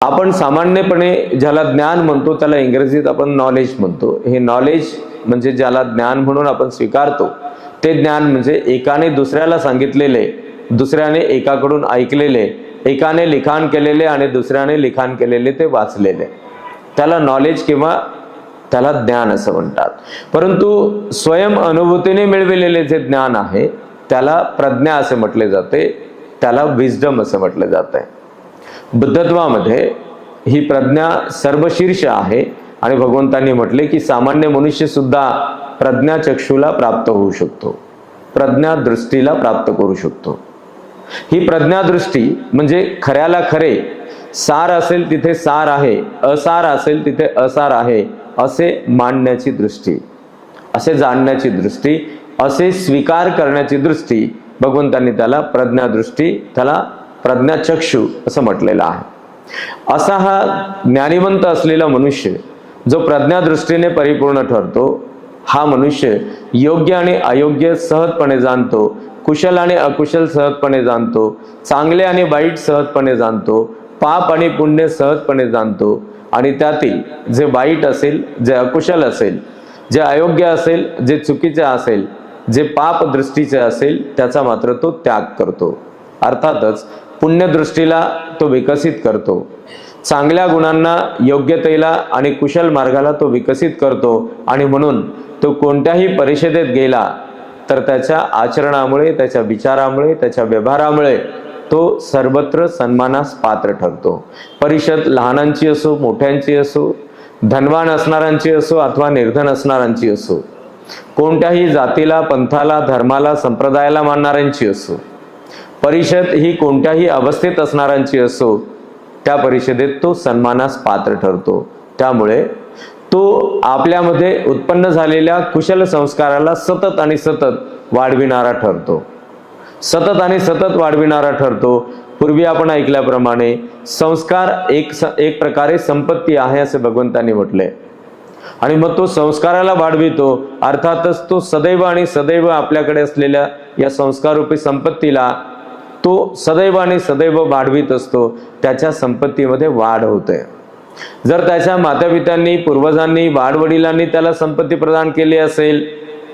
आपण सामान्यपणे ज्याला ज्ञान म्हणतो त्याला इंग्रजीत आपण नॉलेज म्हणतो। हे नॉलेज म्हणजे ज्याला ज्ञान म्हणून आपण स्वीकारतो ते ज्ञान म्हणजे एकाने दुसऱ्याला सांगितलेले, दुसऱ्याने एकाकडून ऐकलेले, एकाने लिखाण केलेले आणि दुसऱ्याने लिखाण केलेले ते वाचलेले, त्याला नॉलेज किंवा त्याला ज्ञान असं म्हणतात। परंतु स्वयं अनुभूतीने मिळविलेले जे ज्ञान आहे त्याला प्रज्ञा असे म्हटले जाते, त्याला विजडम असं म्हटले जाते। बुद्धत्वामध्ये ही प्रज्ञा सर्वशीर्ष आहे आणि भगवंतांनी म्हटले की सामान्य मनुष्य सुद्धा प्रज्ञा चक्षुला प्राप्त होऊ शकतो, प्रज्ञा दृष्टीला प्राप्त करू शकतो। ही प्रज्ञा दृष्टी म्हणजे खऱ्याला खरे, सार असेल तिथे सार आहे, असार असेल तिथे असार आहे असे मांडण्याची दृष्टी, असे जाणण्याची दृष्टी, असे स्वीकार करण्याची दृष्टी, भगवंतांनी त्याला प्रज्ञा दृष्टी, त्याला प्रज्ञाचक्षु असं म्हटलेलं आहे। असा हा ज्ञानिवंत असलेला मनुष्य जो प्रज्ञादृष्टीने परिपूर्ण ठरतो, हा मनुष्य योग्य आणि अयोग्य सहजपणे जाणतो, कुशल आणि अकुशल सहजपणे जाणतो, चांगले आणि वाईट सहजपणे जाणतो, पाप आणि पुण्य सहजपणे जाणतो आणि त्यातील जे वाईट असेल, जे अकुशल असेल, जे अयोग्य असेल, जे चुकीचे असेल, जे पाप दृष्टीचे असेल त्याचा मात्र तो त्याग करतो। अर्थातच पुण्यदृष्टीला तो विकसित करतो, चांगल्या गुणांना, योग्यतेला आणि कुशल मार्गाला तो विकसित करतो आणि म्हणून तो कोणत्याही परिषदेत गेला तर त्याच्या आचरणामुळे, त्याच्या विचारामुळे, त्याच्या व्यवहारामुळे तो सर्वत्र सन्मानास पात्र ठरतो। परिषद लहानांची असो, मोठ्यांची असो, धनवान असणाऱ्यांची असो अथवा निर्धन असणाऱ्यांची असो, कोणत्याही जातीला, पंथाला, धर्माला, संप्रदायाला मानणाऱ्यांची असो, परिषद ही कोणत्याही अवस्थेत असणाऱ्यांची असो, त्या परिषदेत तो सन्मानास पात्र ठरतो। त्यामुळे तो आपल्यामध्ये उत्पन्न झालेल्या कुशल संस्काराला सतत आणि सतत वाढविणारा ठरतो, सतत आणि सतत वाढविणारा ठरतो। पूर्वी आपण ऐकल्याप्रमाणे संस्कार एक प्रकारे संपत्ती आहे असे भगवंतांनी म्हटले आणि मग तो संस्काराला वाढवितो, अर्थातच तो सदैव आणि सदैव आपल्याकडे असलेल्या या संस्काररूपी संपत्तीला तो सदैव आणि सदैव वाढवित असतो, त्याच्या संपत्तीमध्ये वाढ होते। जर त्याच्या मातापित्यांनी, पूर्वजांनी, वाडवडिलांनी त्याला संपत्ती प्रदान केली असेल,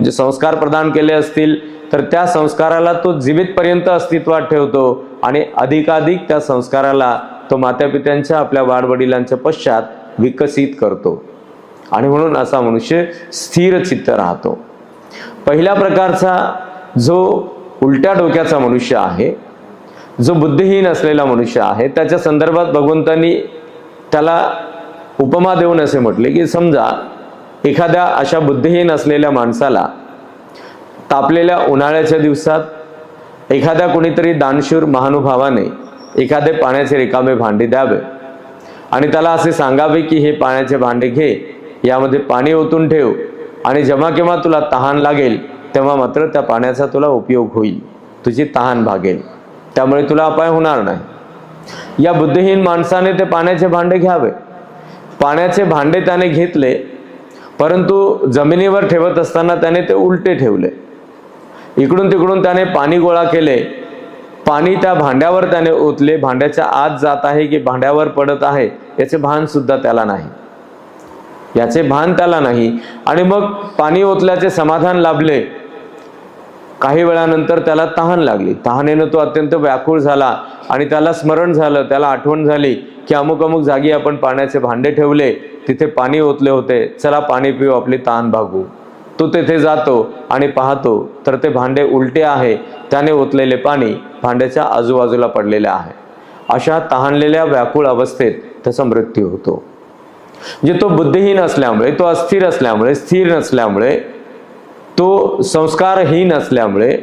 जे संस्कार प्रदान केले असतील, तर त्या संस्काराला तो जीवितपर्यंत अस्तित्वात ठेवतो आणि अधिकाधिक त्या संस्काराला तो मातापित्यांच्या, आपल्या वाडवडिलांच्या पश्चात विकसित करतो आणि म्हणून असा मनुष्य स्थिर चित्त राहतो। पहिल्या प्रकारचा जो उलट्या डोक्याचा मनुष्य आहे, जो बुद्धिहीन असलेला मनुष्य आहे, त्याच्या संदर्भात भगवंतांनी त्याला उपमा देऊन असे म्हटले की समजा एखाद्या अशा बुद्धिहीन असलेल्या माणसाला तापलेल्या उन्हाळ्याच्या दिवसात एखाद्या कोणीतरी दानशूर महानुभावाने एखादे पाण्याचे रिकामे भांडे द्यावे आणि त्याला असे सांगावे की हे पाण्याचे भांडे घे, यामध्ये पाणी ओतून ठेव आणि जेव्हा केव्हा तुला तहान लागेल तेव्हा मात्र त्या पाण्याचा तुला उपयोग होईल, तुझी तहान भागेल, त्यामुळे तुला अपाय होणार नाही। या बुद्धिहीन माणसाने ते पाण्याचे भांडे घ्यावे, पाण्याचे भांडे त्याने घेतले, परंतु जमिनीवर ठेवत असताना त्याने ते उलटे ठेवले, इकडून तिकडून त्याने पाणी गोळा केले, पाणी त्या भांड्यावर त्याने ओतले, भांड्याच्या आत जात आहे की भांड्यावर पडत आहे याचे भान सुद्धा त्याला नाही, याचे भान त्याला नाही आणि मग पाणी ओतल्याचे समाधान लाभले। काही वेळानंतर त्याला तहान लागली, तहानेनं तो अत्यंत व्याकुळ झाला आणि त्याला स्मरण झालं, त्याला आठवण झाली की अमुक अमुक जागी आपण पाण्याचे भांडे ठेवले, तिथे पाणी ओतले होते, चला पाणी पिऊ, आपली तहान भागू। तो तेथे जातो आणि पाहतो तर ते भांडे उलटे आहे, त्याने ओतलेले पाणी भांड्याच्या आजूबाजूला पडलेले आहे। अशा तहानलेल्या व्याकुळ अवस्थेत त्याचा मृत्यू होतो। म्हणजे तो बुद्धिहीन असल्यामुळे, तो अस्थिर असल्यामुळे, स्थिर नसल्यामुळे, तो संस्कारहीन असल्यामुळे,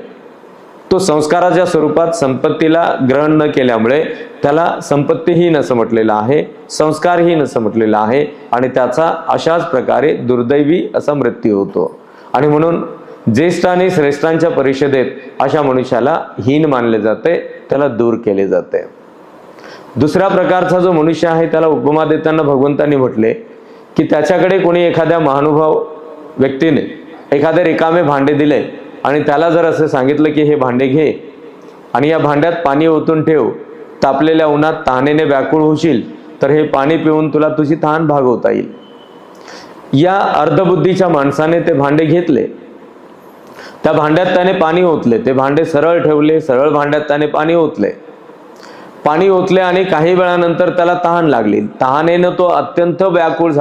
तो संस्काराच्या स्वरूपात संपत्तीला ग्रहण न केल्यामुळे त्याला संपत्तीहीन असं म्हटलेलं आहे, संस्कारहीन असं म्हटलेलं आहे आणि त्याचा अशाच प्रकारे दुर्दैवी असा मृत्यू होतो। आणि म्हणून ज्येष्ठ आणि श्रेष्ठांच्या परिषदेत अशा मनुष्याला हीन मानले जाते, त्याला दूर केले जाते। दुसऱ्या प्रकारचा जो मनुष्य आहे त्याला उपमा देताना भगवंतांनी म्हटले की त्याच्याकडे कोणी एखाद्या महानुभाव व्यक्तीने एखादे रिकामे भांडे दिले आणि त्याला जर असं सांगितलं की हे भांडे घे आणि या भांड्यात पाणी ओतून ठेव, तापलेल्या उन्हात तहानेने व्याकुळ होशील, तर हे पाणी पिऊन तुला तुझी तहान भागवता येईल. या अर्धबुद्धीच्या माणसाने ते भांडे घेतले, त्या भांड्यात त्याने पाणी ओतले, ते भांडे सरळ ठेवले, सरळ भांड्यात त्याने पाणी ओतले आणि काही वेळानंतर त्याला तहान लागली. तहानेनं तो अत्यंत व्याकुळ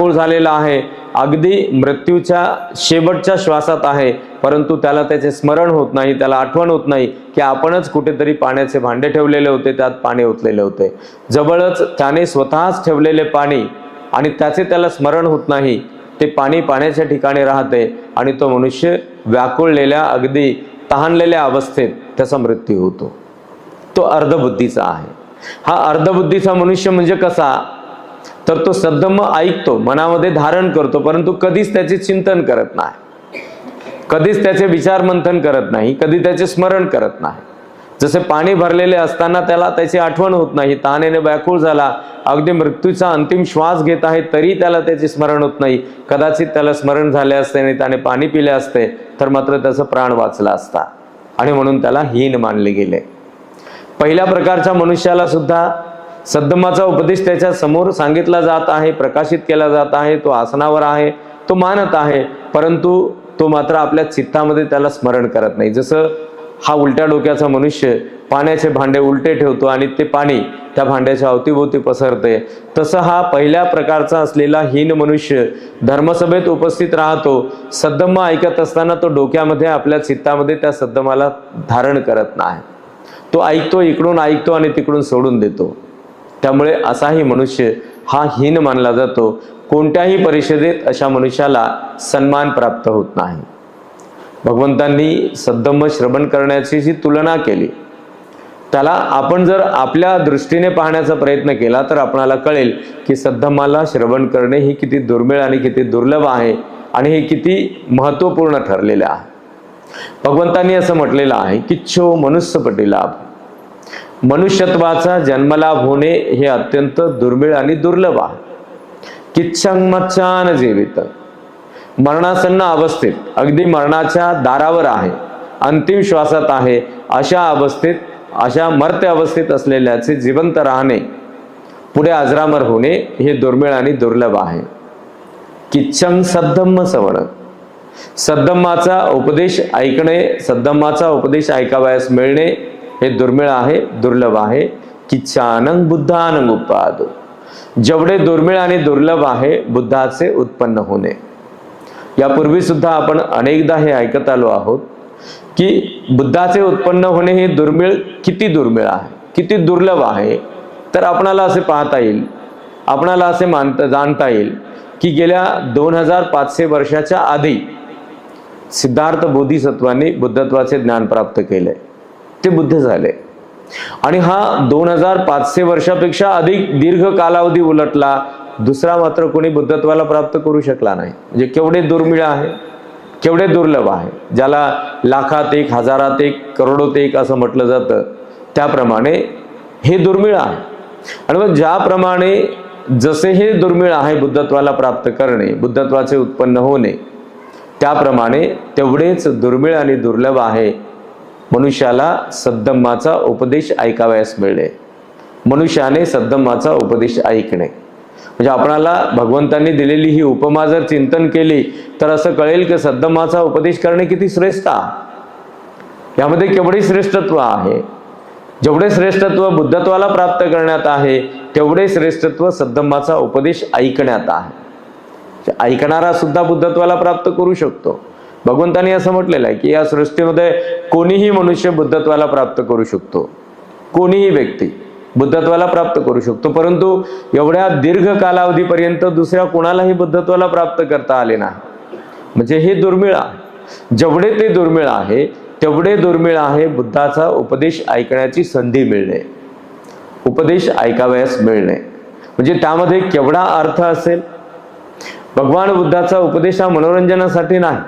झालेला आहे, अगदी मृत्यूच्या शेवटच्या श्वासात आहे, परंतु त्याला त्याचे स्मरण होत नाही, त्याला आठवण होत नाही की आपणच कुठेतरी पाण्याचे भांडे ठेवलेले होते, त्यात पाणी ओतलेले होते. जवळच त्याने स्वतःच ठेवलेले पाणी आणि त्याचे त्याला स्मरण होत नाही. ते पाणी पाण्याच्या ठिकाणी राहते आणि तो मनुष्य व्याकुळलेल्या, अगदी तहानलेल्या अवस्थेत त्याचा मृत्यू होतो. तो अर्धबुद्धीचा आहे. हा अर्धबुद्धीचा मनुष्य म्हणजे कसा, तर तो सद्धम्म ऐकतो, मनामध्ये धारण करतो, परंतु कधीच त्याचे चिंतन करत नाही, कधीच त्याचे विचार मंथन करत नाही, कधी त्याचे स्मरण करत नाही. जसे पाणी भरलेले असताना त्याला त्याची आठवण होत नाही, तहानेने व्याकुळ झाला, अगदी मृत्यूचा अंतिम श्वास घेत आहे, तरी त्याला त्याचे स्मरण होत नाही. कदाचित त्याला स्मरण झाले असते आणि त्याने पाणी पिले असते तर मात्र त्याचा प्राण वाचला असता, आणि म्हणून त्याला हीन मानले गेले. पहिल्या प्रकारच्या मनुष्याला सुद्धा सद्धम्माचा उपदेश त्याच्या समोर सांगितला जात आहे, प्रकाशित केला जात आहे, तो आसनावर आहे, तो मानत आहे, परंतु तो मात्र आपल्या चित्तामध्ये त्याला स्मरण करत नाही. जसं हा उलट्या डोक्याचा मनुष्य पाण्याचे भांडे उलटे ठेवतो आणि ते पाणी त्या भांड्याच्या अवतीभोवती पसरते, तसं हा पहिल्या प्रकारचा असलेला हीन मनुष्य धर्मसभेत उपस्थित राहतो. सद्धम्म ऐकत असताना तो डोक्यामध्ये, आपल्या चित्तामध्ये त्या सद्धम्माला धारण करत नाही. तो ऐकतो, इकडून ऐकतो आणि तिकडून सोडून देतो. त्यामुळे असाही मनुष्य हा हीन मानला जातो. कोणत्याही परिषदेत अशा मनुष्याला सन्मान प्राप्त होत नाही. भगवंतांनी सद्धम्म श्रवण करण्याची जी तुलना केली, त्याला आपण जर आपल्या दृष्टीने पाहण्याचा प्रयत्न केला तर आपणाला कळेल की सद्धम्माला श्रवण करणे ही किती दुर्मिळ आणि किती दुर्लभ आहे, आणि हे किती महत्त्वपूर्ण ठरलेले आहे. भगवंतांनी असं म्हटलेलं आहे की छो मनुष्यपटी लाभ, मनुष्यत्वाचा जन्मलाभ होणे हे अत्यंत दुर्मिळ आणि दुर्लभ आहे. किच्छं मच्चान जीवित, मरणासन्न अवस्थेत, अगदी मरणाच्या दारावर आहे, अंतिम श्वासात आहे, अशा अवस्थेत, अशा मर्त्य अवस्थेत असलेल्याचे जिवंत राहणे, पुढे अजरामर होणे हे दुर्मिळ आणि दुर्लभ आहे. किच्छं सद्धम्म श्रवण, सद्धम्माचा उपदेश ऐकणे, सद्धम्माचा उपदेश ऐकावयास मिळणे हे दुर्मिळ आहे, दुर्लभ आहे. किच्छानं बुद्धानं उपादो, जेवढे दुर्मिळ आणि दुर्लभ आहे बुद्धाचे उत्पन्न होणे. यापूर्वी सुद्धा आपण अनेकदा हे ऐकत आलो आहोत की बुद्धाचे उत्पन्न होणे हे दुर्मिळ, किती दुर्मिळ आहे, किती दुर्लभ आहे. तर आपणाला असे पाहता येईल, आपणाला असे जाणता येईल की गेल्या 2500 वर्षाच्या आधी सिद्धार्थ बोधिसत्वांनी बुद्धत्वाचे ज्ञान प्राप्त केले, ते बुद्ध झाले. आणि हा 2500 वर्षापेक्षा अधिक दीर्घ कालावधी उलटला, दुसरा मात्र कोणी बुद्धत्वाला प्राप्त करू शकला नाही. म्हणजे केवढे दुर्मिळ आहे, केवढे दुर्लभ आहे. ज्याला लाखात एक, हजारात एक, करोडोत एक असं म्हटलं जातं, त्याप्रमाणे हे दुर्मिळ आहे. आणि मग ज्याप्रमाणे जसे हे दुर्मिळ आहे बुद्धत्वाला प्राप्त करणे, बुद्धत्वाचे उत्पन्न होणे, त्याप्रमाणे तेवढेच दुर्मिळ आणि दुर्लभ आहे मनुष्याला सद्धम्माचा उपदेश ऐकावयास मिळणे, मनुष्याने सद्धम्माचा उपदेश ऐकणे. म्हणजे आपणाला भगवंतांनी दिलेली ही उपमा जर चिंतन केली तर असं कळेल की सद्धम्माचा उपदेश करणे किती श्रेष्ठ आहे, यामध्ये केवढे श्रेष्ठत्व आहे. जेवढे श्रेष्ठत्व बुद्धत्वाला प्राप्त करण्यात आहे तेवढे श्रेष्ठत्व सद्धम्माचा उपदेश ऐकण्यात आहे. ऐकणारा सुद्धा बुद्धत्वाला प्राप्त करू शकतो. भगवंतांनी असं म्हटलेलं आहे की या सृष्टीमध्ये कोणीही मनुष्य बुद्धत्वाला प्राप्त करू शकतो, कोणीही व्यक्ती बुद्धत्वाला प्राप्त करू शकतो, परंतु एवढ्या दीर्घ कालावधीपर्यंत दुसऱ्या कोणालाही बुद्धत्वाला प्राप्त करता आले नाही. म्हणजे हे दुर्मिळ आहे. जेवढे ते दुर्मिळ आहे तेवढे दुर्मिळ आहे बुद्धाचा उपदेश ऐकण्याची संधी मिळणे, उपदेश ऐकावयास मिळणे. म्हणजे त्यामध्ये केवढा अर्थ असेल. भगवान बुद्धाचा उपदेश हा मनोरंजनासाठी नाही,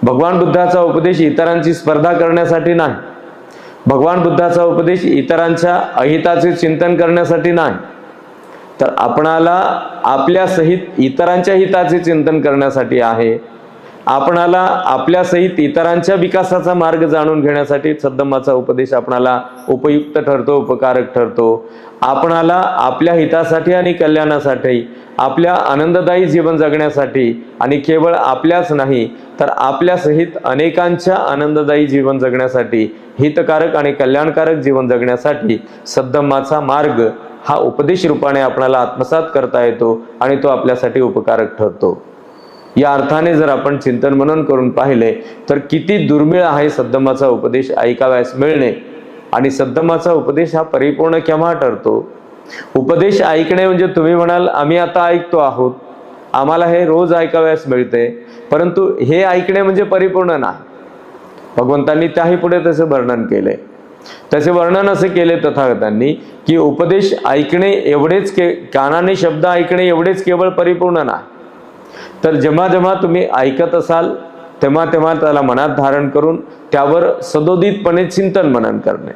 भगवान बुद्धाचा उपदेश इतरांची स्पर्धा करण्यासाठी नाही, भगवान बुद्धाचा उपदेश इतरांच्या अहिताचे चिंतन करण्यासाठी नाही, तर आपणाला आपल्या सहित इतरांच्या हिताचे चिंतन करण्यासाठी आहे. आपणाला आपल्या सहित इतरांच्या विकासाचा मार्ग जाणून घेण्यासाठी सद्धम्माचा उपदेश आपणाला उपयुक्त ठरतो, उपकारक ठरतो. आपणाला आपल्या हितासाठी आणि कल्याणासाठी, आपल्या आनंददायी जीवन जगण्यासाठी आणि केवळ आपल्याच नाही तर आपल्या सहित अनेकांच्या आनंददायी जीवन जगण्यासाठी, हितकारक आणि कल्याणकारक जीवन जगण्यासाठी सद्धम्माचा मार्ग हा उपदेश रूपाने आपणाला आत्मसात करता येतो आणि तो आपल्यासाठी उपकारक ठरतो. या अर्थाने जर आपण चिंतन मनन करून पाहिले तर किती दुर्मिळ आहे सद्धम्माचा उपदेश ऐकावयास मिळणे. आणि सद्धम्माचा उपदेश हा परिपूर्ण केव्हा ठरतो? उपदेश ऐकणे म्हणजे तुम्ही म्हणाल आम्ही आता ऐकतो आहोत, आम्हाला हे रोज ऐकावयास मिळते, परंतु हे ऐकणे म्हणजे परिपूर्ण नाही. भगवंतांनी त्याही पुढे तसे वर्णन केले. त्याचे वर्णन असे केले तथागतांनी की उपदेश ऐकणे एवढेच कानाने शब्द ऐकणे एवढेच केवळ परिपूर्ण नाही, तर जेव्हा जेव्हा तुम्ही ऐकत असाल तेव्हा तेव्हा त्याला मनात धारण करून त्यावर सदोदितपणे चिंतन मनन करणे,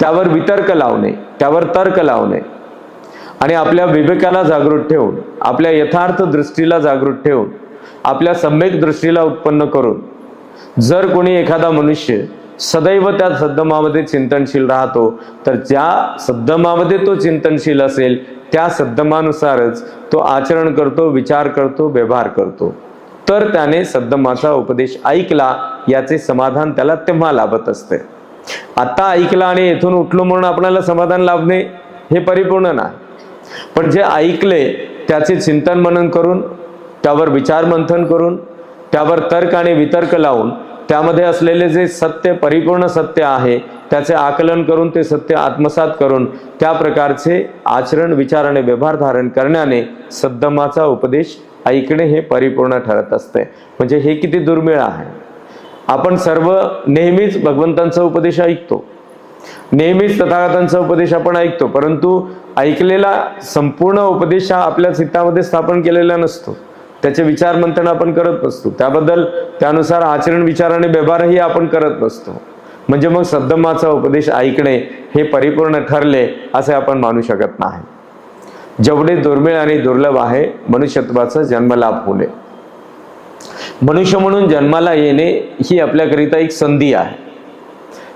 त्यावर वितर्क लावणे, त्यावर तर्क लावणे आणि आपल्या विवेकाला जागृत ठेवून, आपल्या यथार्थ दृष्टीला जागृत ठेवून, आपल्या सम्यक दृष्टीला उत्पन्न करून जर कोणी एखादा मनुष्य सदैव त्या सद्धम्मामध्ये चिंतनशील राहतो तर ज्या सद्धम्मामध्ये तो चिंतनशील असेल त्या सद्धम्मानुसारच तो आचरण करतो, विचार करतो, व्यवहार करतो, तर त्याने सद्धम्माचा उपदेश ऐकला याचे समाधान त्याला तेव्हा लाभत असते. आता ऐकला आणि येथून उठलो म्हणून आपल्याला समाधान लाभणे हे परिपूर्ण नाही, पण जे ऐकले त्याचे चिंतन मनन करून, त्यावर विचार मंथन करून, त्यावर तर्क आणि वितर्क लावून त्यामध्ये असलेले जे सत्य, परिपूर्ण सत्य आहे त्याचे आकलन करून ते सत्य आत्मसात करून त्या प्रकारचे आचरण, विचार आणि व्यवहार धारण करण्याने सद्धम्माचा उपदेश ऐकणे हे परिपूर्ण ठरत असते. म्हणजे हे किती दुर्मिळ आहे. आपण सर्व नेहमीच भगवंतांचा उपदेश ऐकतो, नेहमीच तथागतांचा उपदेश आपण ऐकतो, परंतु ऐकलेला संपूर्ण उपदेश हा आपल्या चित्तामध्ये स्थापन केलेला नसतो. त्याचे विचार मंथन आपण करत नसतो, त्याबद्दल त्यानुसार आचरण, विचार आणि व्यवहारही आपण करत नसतो. म्हणजे मग सद्धम्माचा उपदेश ऐकणे हे परिपूर्ण ठरले असे आपण मानू शकत नाही. जेवढे दुर्मिळ आणि दुर्लभ आहे मनुष्यत्वाचा जन्मलाभ होणे. मनुष्य म्हणून जन्माला येणे ही आपल्याकरिता एक संधी आहे.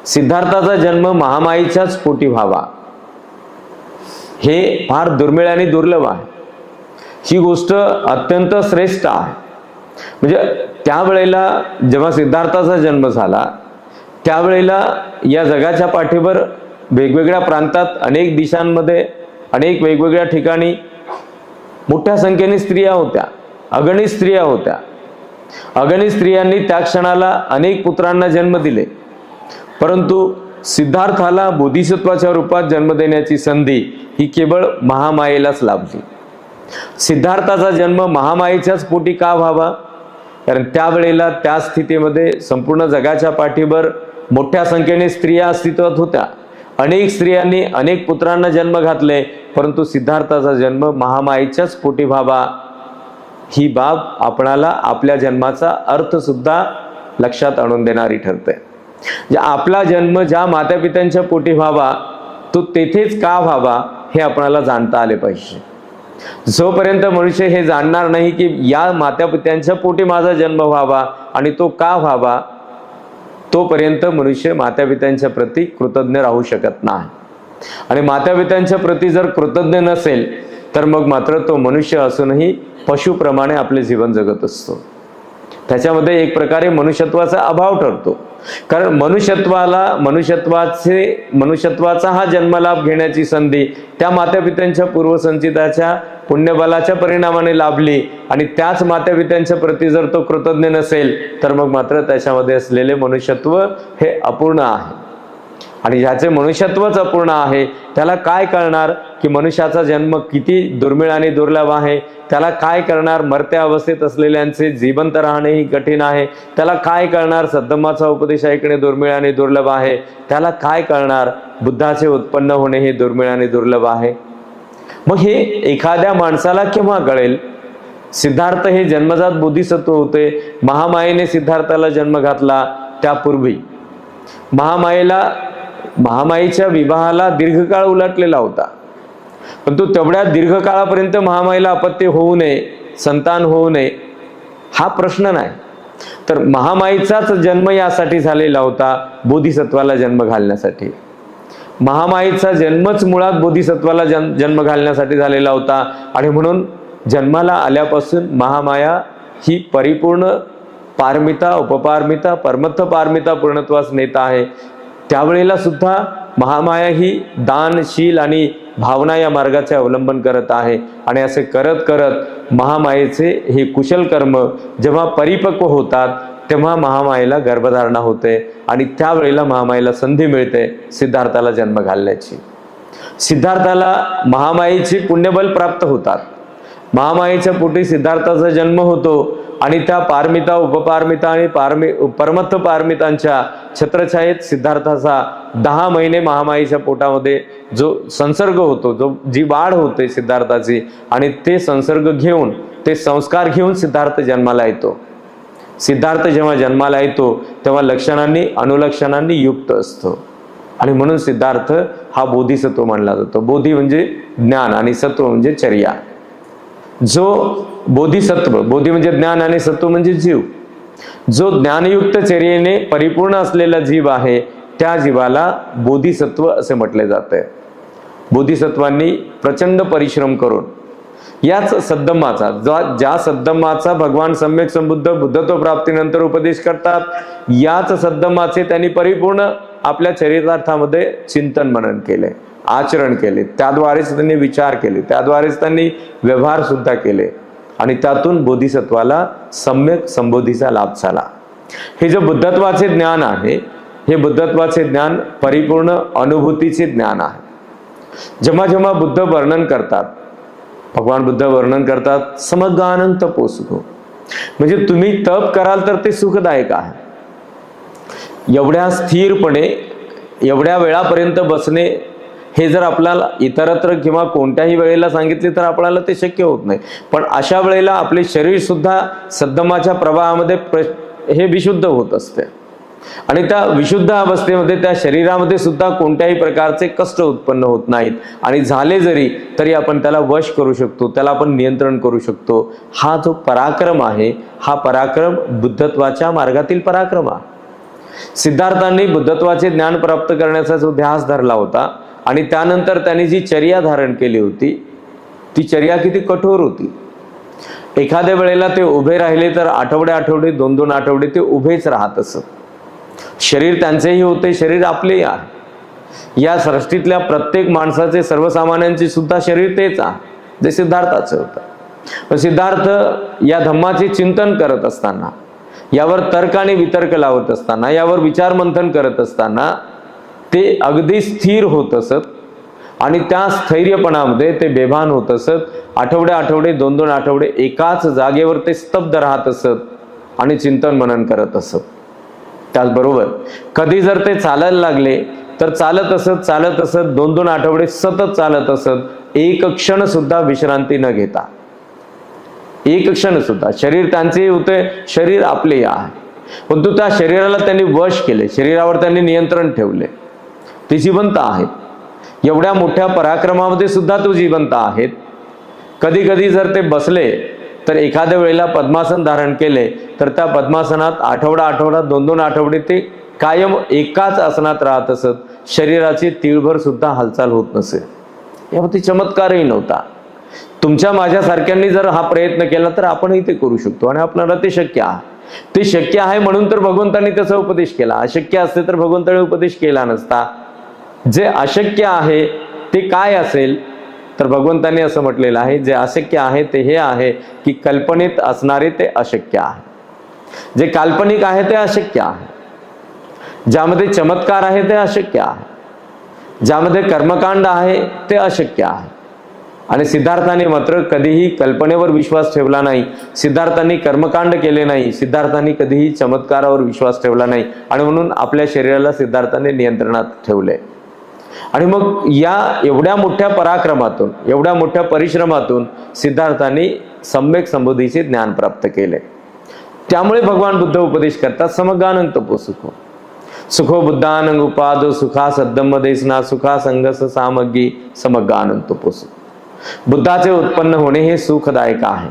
सिद्धार्थाचा जन्म महामाईच्याच पोटी व्हावा हे फार दुर्मिळ आणि दुर्लभ आहे. ही गोष्ट अत्यंत श्रेष्ठ आहे. म्हणजे त्यावेळेला जेव्हा सिद्धार्थाचा जन्म झाला त्यावेळेला या जगाच्या पाठीवर वेगवेगळ्या प्रांतात, अनेक दिशांमध्ये, अनेक वेगवेगळ्या ठिकाणी मोठ्या संख्येने स्त्रिया होत्या, अगणित स्त्रिया होत्या. अगणित स्त्रियांनी त्या क्षणाला अनेक पुत्रांना जन्म दिले, परंतु सिद्धार्थाला बोधिसत्वाच्या रूपात जन्म देण्याची संधी ही केवळ महामायेलाच लाभली. सिद्धार्थाचा जन्म महामायेच्याच पोटी का व्हावा? कारण त्यावेळेला त्या स्थितीमध्ये संपूर्ण जगाच्या पाठीवर मोठ्या संख्येने स्त्रिया अस्तित्वात होत्या. अनेक स्त्रियांनी अनेक पुत्रांना जन्म घातले, परंतु सिद्धार्थाचा जन्म महामायेच्याच पोटी व्हावा ही बाब आपणाला आपल्या जन्माचा अर्थ सुद्धा लक्षात आणून देणारी ठरते. आपला जन्म ज्या मातापित्यांच्या पोटी व्हावा तो तेथेच का व्हावा हे आपणाला जाणता आले पाहिजे. जोपर्यंत मनुष्य हे जाणणार नाही की या मातापित्यांच्या पोटी माझा जन्म व्हावा आणि तो का व्हावा, तोपर्यंत मनुष्य मातापित्यांच्या प्रती कृतज्ञ राहू शकत नाही. आणि मातापित्यांच्या प्रती जर कृतज्ञ नसेल तर मग मात्र तो मनुष्य असूनही पशुप्रमाणे आपले जीवन जगत असतो. त्याच्यामध्ये एक प्रकारे मनुष्यत्वाचा अभाव ठरतो. कारण मनुष्यत्वाचा हा जन्मलाभ घेण्याची संधी त्या मातापित्यांच्या पूर्वसंचिताच्या पुण्यबलाच्या परिणामाने लाभली आणि त्याच मातापित्यांच्या प्रती जर तो कृतज्ञ नसेल तर मग मात्र त्याच्यामध्ये असलेले मनुष्यत्व हे अपूर्ण आहे. आणि ज्याचे मनुष्यत्वच अपूर्ण आहे त्याला काय कळणार की मनुष्याचा जन्म किती दुर्मिळ आणि दुर्लभ आहे. त्याला काय करणार मरत्या अवस्थेत असलेल्यांचे जिवंत राहणे ही कठीण आहे. त्याला काय कळणार सद्धम्माचा उपदेश ऐकणे दुर्मिळ आणि दुर्लभ आहे. त्याला काय कळणार बुद्धाचे उत्पन्न होणे हे दुर्मिळ आणि दुर्लभ आहे. मग हे एखाद्या माणसाला केव्हा कळेल? सिद्धार्थ हे जन्मजात बोधिसत्व होते. महामायेने सिद्धार्थाला जन्म घातला त्यापूर्वी महामाईच्या विवाहाला दीर्घकाळ उलटलेला होता, परंतु तेवढ्या दीर्घकाळापर्यंत महामाईला अपत्य होऊ नये, संतान होऊ नये हा प्रश्न नाही. तर महामाईचाच जन्म यासाठी झालेला होता, बोधिसत्वाला जन्म घालण्यासाठी. महामाईचा जन्मच मुळात बोधिसत्वाला जन्म घालण्यासाठी झालेला होता. आणि म्हणून जन्माला आल्यापासून महामाया ही परिपूर्ण पारमिता, उपपारमिता, परमत्थ पारमिता पूर्णत्वास नेत आहे. त्यावेळेला सुद्धा महामाया ही दानशील आणि भावना या मार्गाचे अवलंबन करत आहे. आणि असे करत करत महामायेचे हे कुशल कर्म जेव्हा परिपक्व होतात तेव्हा महामायेला गर्भधारणा होते. आणि त्यावेळेला महामायेला संधी मिळते सिद्धार्थाला जन्म घालण्याची. सिद्धार्थाला महामायेची पुण्यबल प्राप्त होतात. महामायेच्या पोटी सिद्धार्थाचा जन्म होतो आणि त्या पारमिता, उपपारमिता आणि परमत्थ पारमितांच्या छत्रछायेत सिद्धार्थाचा 10 महिने महामाईच्या पोटामध्ये जो संसर्ग होतो, जी वाढ होते सिद्धार्थाची, आणि ते संसर्ग घेऊन, ते संस्कार घेऊन सिद्धार्थ जन्माला येतो. सिद्धार्थ जेव्हा जन्माला येतो तेव्हा लक्षणांनी अनुलक्षणांनी युक्त असतो. आणि म्हणून सिद्धार्थ हा बोधिसत्व मानला जातो. बोधी म्हणजे ज्ञान आणि सत्व म्हणजे चर्या. जो बोधिसत्व, बोधी म्हणजे ज्ञान आणि सत्व म्हणजे जीव, जो ज्ञानयुक्त चर्येने परिपूर्ण असलेला जीव आहे त्या जीवाला बोधिसत्व असे म्हटले जाते. बोधिसत्वांनी प्रचंड परिश्रम करून याच सद्धम्माचा, ज्या सद्धम्माचा भगवान सम्यक संबुद्ध बुद्धत्व प्राप्तीनंतर उपदेश करतात, याच सद्धम्माचे त्यांनी परिपूर्ण आपल्या चरितार्थामध्ये चिंतन मनन केले, आचरण केले. त्याद्वारेच त्यांनी विचार केले, त्याद्वारेच त्यांनी व्यवहार सुद्धा केले. आणि त्यातून बोधिसत्वाला सम्यक संबोधीचा लाभ झाला. हे जे बुद्धत्वाचे ज्ञान आहे, हे बुद्धत्वाचे ज्ञान परिपूर्ण अनुभूतीचे ज्ञान आहे. जेव्हा जेव्हा बुद्ध वर्णन करतात, भगवान बुद्ध वर्णन करतात समग्गानंत पोसुको, म्हणजे तुम्ही तप कराल तर ते सुखदायक आहे. एवढ्या स्थिरपणे, एवढ्या वेळापर्यंत बसणे हे जर आपल्याला इतरत्र किंवा कोणत्याही वेळेला सांगितले तर आपल्याला ते शक्य होत नाही. पण अशा वेळेला आपले शरीर सुद्धा सद्धम्माच्या प्रवाहामध्ये हे विशुद्ध होत असते. आणि त्या विशुद्ध अवस्थेमध्ये त्या शरीरामध्ये सुद्धा कोणत्याही प्रकारचे कष्ट उत्पन्न होत नाहीत. आणि झाले जरी तरी आपण त्याला वश करू शकतो, त्याला आपण नियंत्रण करू शकतो. हा जो पराक्रम आहे, हा पराक्रम बुद्धत्वाच्या मार्गातील पराक्रम आहे. सिद्धार्थांनी बुद्धत्वाचे ज्ञान प्राप्त करण्याचा जो ध्यास धरला होता आणि त्यानंतर त्यांनी जी चर्या धारण केली होती, ती चर्या किती कठोर होती. एखाद्या वेळेला ते उभे राहिले तर आठवडे 2-2 आठवडे ते उभेच राहत असत. शरीर त्यांचेही होते, शरीर आपलेही आहे. या सृष्टीतल्या प्रत्येक माणसाचे, सर्वसामान्यांचे सुद्धा शरीर तेच आहे जे सिद्धार्थाचं होतं. सिद्धार्थ या धम्माचे चिंतन करत असताना, यावर तर्क आणि वितर्क लावत असताना, यावर विचार मंथन करत असताना ते अगदी स्थिर होत असत. आणि त्या स्थैर्यपणामध्ये ते बेभान होत असत. आठवडे 2-2 आठवडे एकाच जागेवर ते स्तब्ध राहत असत आणि चिंतन मनन करत असत. त्याचबरोबर कधी जर ते चालायला लागले तर चालत असत 2-2 आठवडे सतत चालत असत, एक क्षण सुद्धा विश्रांती न घेता. एक क्षण सुद्धा. शरीर त्यांचे होते, शरीर आपले आहे, परंतु त्या शरीराला त्यांनी वश केले, शरीरावर त्यांनी नियंत्रण ठेवले. ते जिवंत आहेत. एवढ्या मोठ्या पराक्रमामध्ये सुद्धा तो जिवंत आहेत. कधी कधी जर ते बसले तर एखाद्या वेळेला पद्मासन धारण केले तर त्या पद्मासनात आठवडा 2-2 आठवडे ते कायम एकाच आसनात राहत असत. शरीराची तीळभर सुद्धा हालचाल होत नसे. यामध्ये चमत्कारही नव्हता. तुमच्या माझ्यासारख्यांनी जर हा प्रयत्न केला तर आपणही ते करू शकतो आणि आपल्याला ते शक्य आहे. ते शक्य आहे म्हणून तर भगवंतांनी त्याचा उपदेश केला. अशक्य असते तर भगवंतांनी उपदेश केला नसता. जे अशक्य आहे ते काय असेल तर भगवंतांनी असं म्हटलेलं आहे, जे अशक्य आहे ते हे आहे की कल्पनेत असणारे ते अशक्य आहे. जे काल्पनिक आहे ते अशक्य आहे. ज्यामध्ये चमत्कार आहे ते अशक्य आहे. ज्यामध्ये कर्मकांड आहे ते अशक्य आहे. आणि सिद्धार्थाने मात्र कधीही कल्पनेवर विश्वास ठेवला नाही. सिद्धार्थांनी कर्मकांड केले नाही. सिद्धार्थांनी कधीही चमत्कारावर विश्वास ठेवला नाही. आणि म्हणून आपल्या शरीराला सिद्धार्थाने नियंत्रणात ठेवले. आणि मग या एवढ्या मोठ्या पराक्रमातून, एवढ्या मोठ्या परिश्रमातून सिद्धार्थांनी सम्यक संबोधीचे ज्ञान प्राप्त केले. त्यामुळे भगवान बुद्ध उपदेश करतात समग्गानंत पोसुको, सुखो बुद्धानंग उपादो सुखा सद्धम्म देसना सुखा संगस सामग्गी समग्गानंत पोसुको. बुद्धाचे उत्पन्न होणे हे सुखदायक आहे.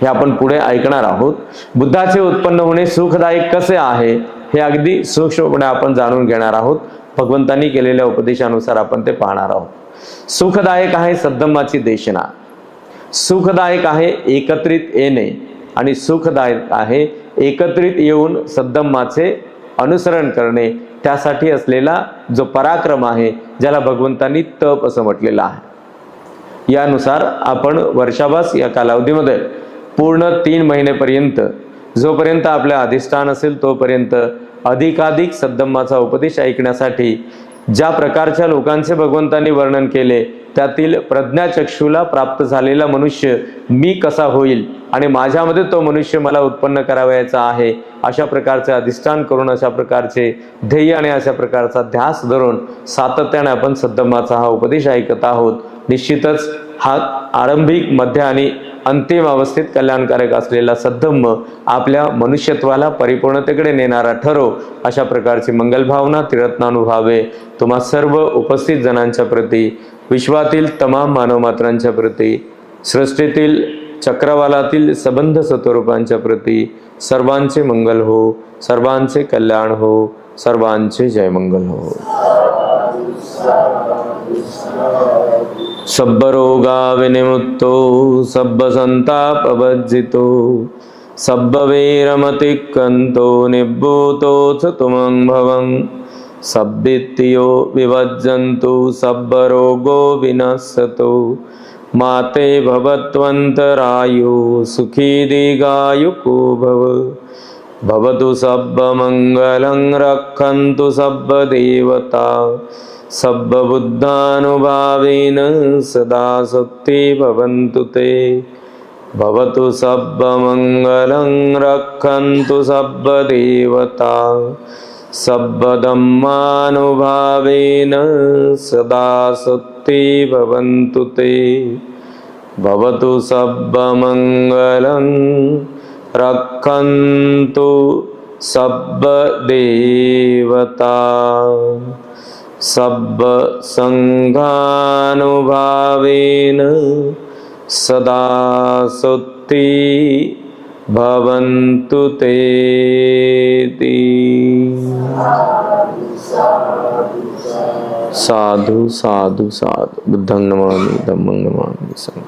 हे आपण पुढे ऐकणार आहोत. बुद्धाचे उत्पन्न होणे सुखदायक कसे आहे हे अगदी सूक्ष्मपणे आपण जाणून घेणार आहोत. भगवंतांनी केलेल्या उपदेशानुसार आपण ते पाहणार आहोत. सुखदायक आहे सद्धम्माची देशना, सुखदायक आहे एकत्रित येणे, आणि सुखदायक आहे एकत्रित येऊन सद्धम्माचे अनुसरण करणे. त्यासाठी असलेला जो पराक्रम आहे, ज्याला भगवंतांनी तप असं म्हटलेलं आहे. यानुसार आपण वर्षाभास या कालावधीमध्ये पूर्ण 3 महिनेपर्यंत, जोपर्यंत आपले अधिष्ठान असेल तोपर्यंत अधिकाधिक सद्धम्माचा उपदेश ऐकण्यासाठी ज्या प्रकारच्या लोकांचे भगवंतांनी वर्णन केले, त्यातील प्रज्ञाचक्षुला प्राप्त झालेला मनुष्य मी कसा होईल आणि माझ्यामध्ये तो मनुष्य मला उत्पन्न करावयाचा आहे, अशा प्रकारचे अधिष्ठान करून, अशा प्रकारचे ध्येय आणि अशा प्रकारचा ध्यास धरून सातत्याने आपण सद्धम्माचा हा उपदेश ऐकत आहोत. निश्चितच हा आरंभिक, मध्य आणि अंतिम अवस्थेत कल्याणकारक असलेला सद्धम्म आपल्या मनुष्यत्वाला परिपूर्णतेकडे नेणारा ठरो, अशा प्रकारची मंगलभावना त्रिरत्नानुभावे तुम्हा सर्व उपस्थित जणांच्या प्रती, विश्वातील तमाम मानवमात्रांच्या प्रती, सृष्टीतील चक्रवालातील सबंध सत्वरूपांच्या प्रती सर्वांचे मंगल हो, सर्वांचे कल्याण हो, सर्वांचे जय मंगल हो. सब्ब रोगा विनिमुक्तो सब्ब संताप वर्जितो सब्ब वीरमतिक्कन्तो निभूतोऽथ तुमं भवं सब्बित्तियो विभज्जन्तु सब्ब रोगो विनश्यतो माते भवत्वन्तरायो सुखी दीर्घायुको भव. भवतु सब्ब मंगलं रक्षन्तु सब्ब देवता सब्ब बुद्धानुभावेन सदा सुखी भवन्तु ते. भवतु सब्ब मंगलं रक्षन्तु सब्ब देवता सब्ब धम्मानुभावेन सदा सुखी भवन्तु ते. भवतु सब्ब मंगलं रक्षन्तु सब्ब देवता सब्ब संघानुभावेन सदा सुखी भवन्तु ते. साधु साधु साधु. बुद्धं नमामि, धम्मं नमामि, संघं